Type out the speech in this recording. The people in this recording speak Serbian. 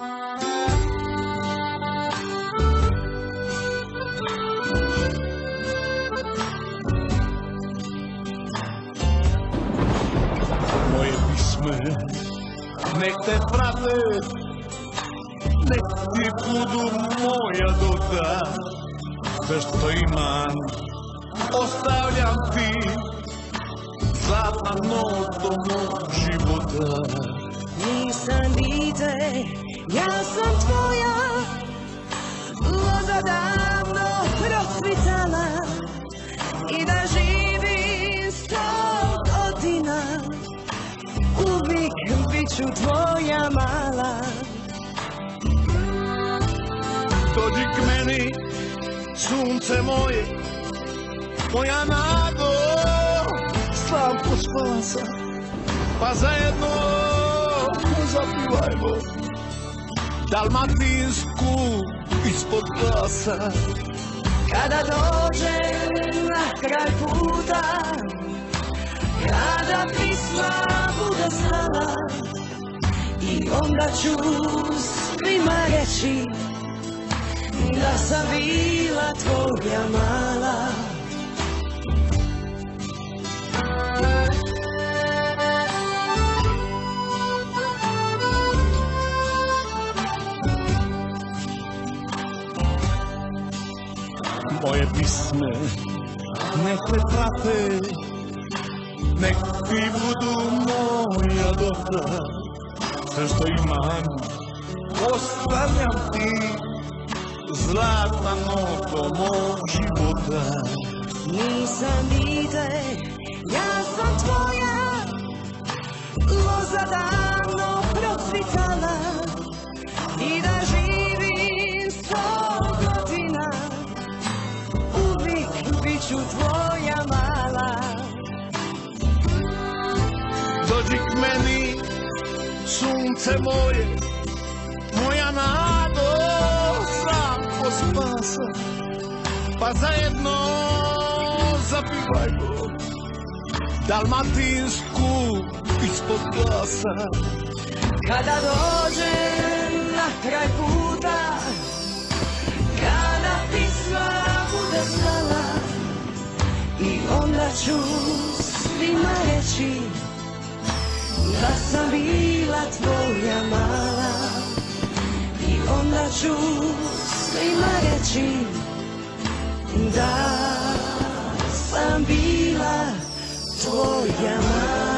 Moje pisme nek te prate, nek ti budu moja doda. Sve što imam ostavljam ti, zlatna noto mog života. Nisam dite, ja sam tvoja, loza davno procvitala, i da živim 100 godina, uvijek bit ću tvoja mala. Dođi k meni, sunce moje, moja nado, slamko spasa, pa zajedno zapivajmo dalmatinsku ispod glasa. Kada dođem na kraj puta, kada pisma bude stala, i onda ću svima reći da sam bila tvoja mala. Moje pisme nek te prate, nek ti budu moja dobra. Sve što imam ostavljam ti, zlatna noto mog života. Nisam dite, ja sam tvoja, loza davno procvitala, i da živim 100 godina, uvijek bit ću tvoja mala. Dođi k meni, sunce moje, moja nado, slamko spasa, pa zajedno zapivajmo dalmatinsku ispod glasa. Kada dođem na kraj puta, kada pisma bude stala, i onda ću svima reći da sam bila tvoja mala. I onda ću svima reći da sam bila tvoja mala.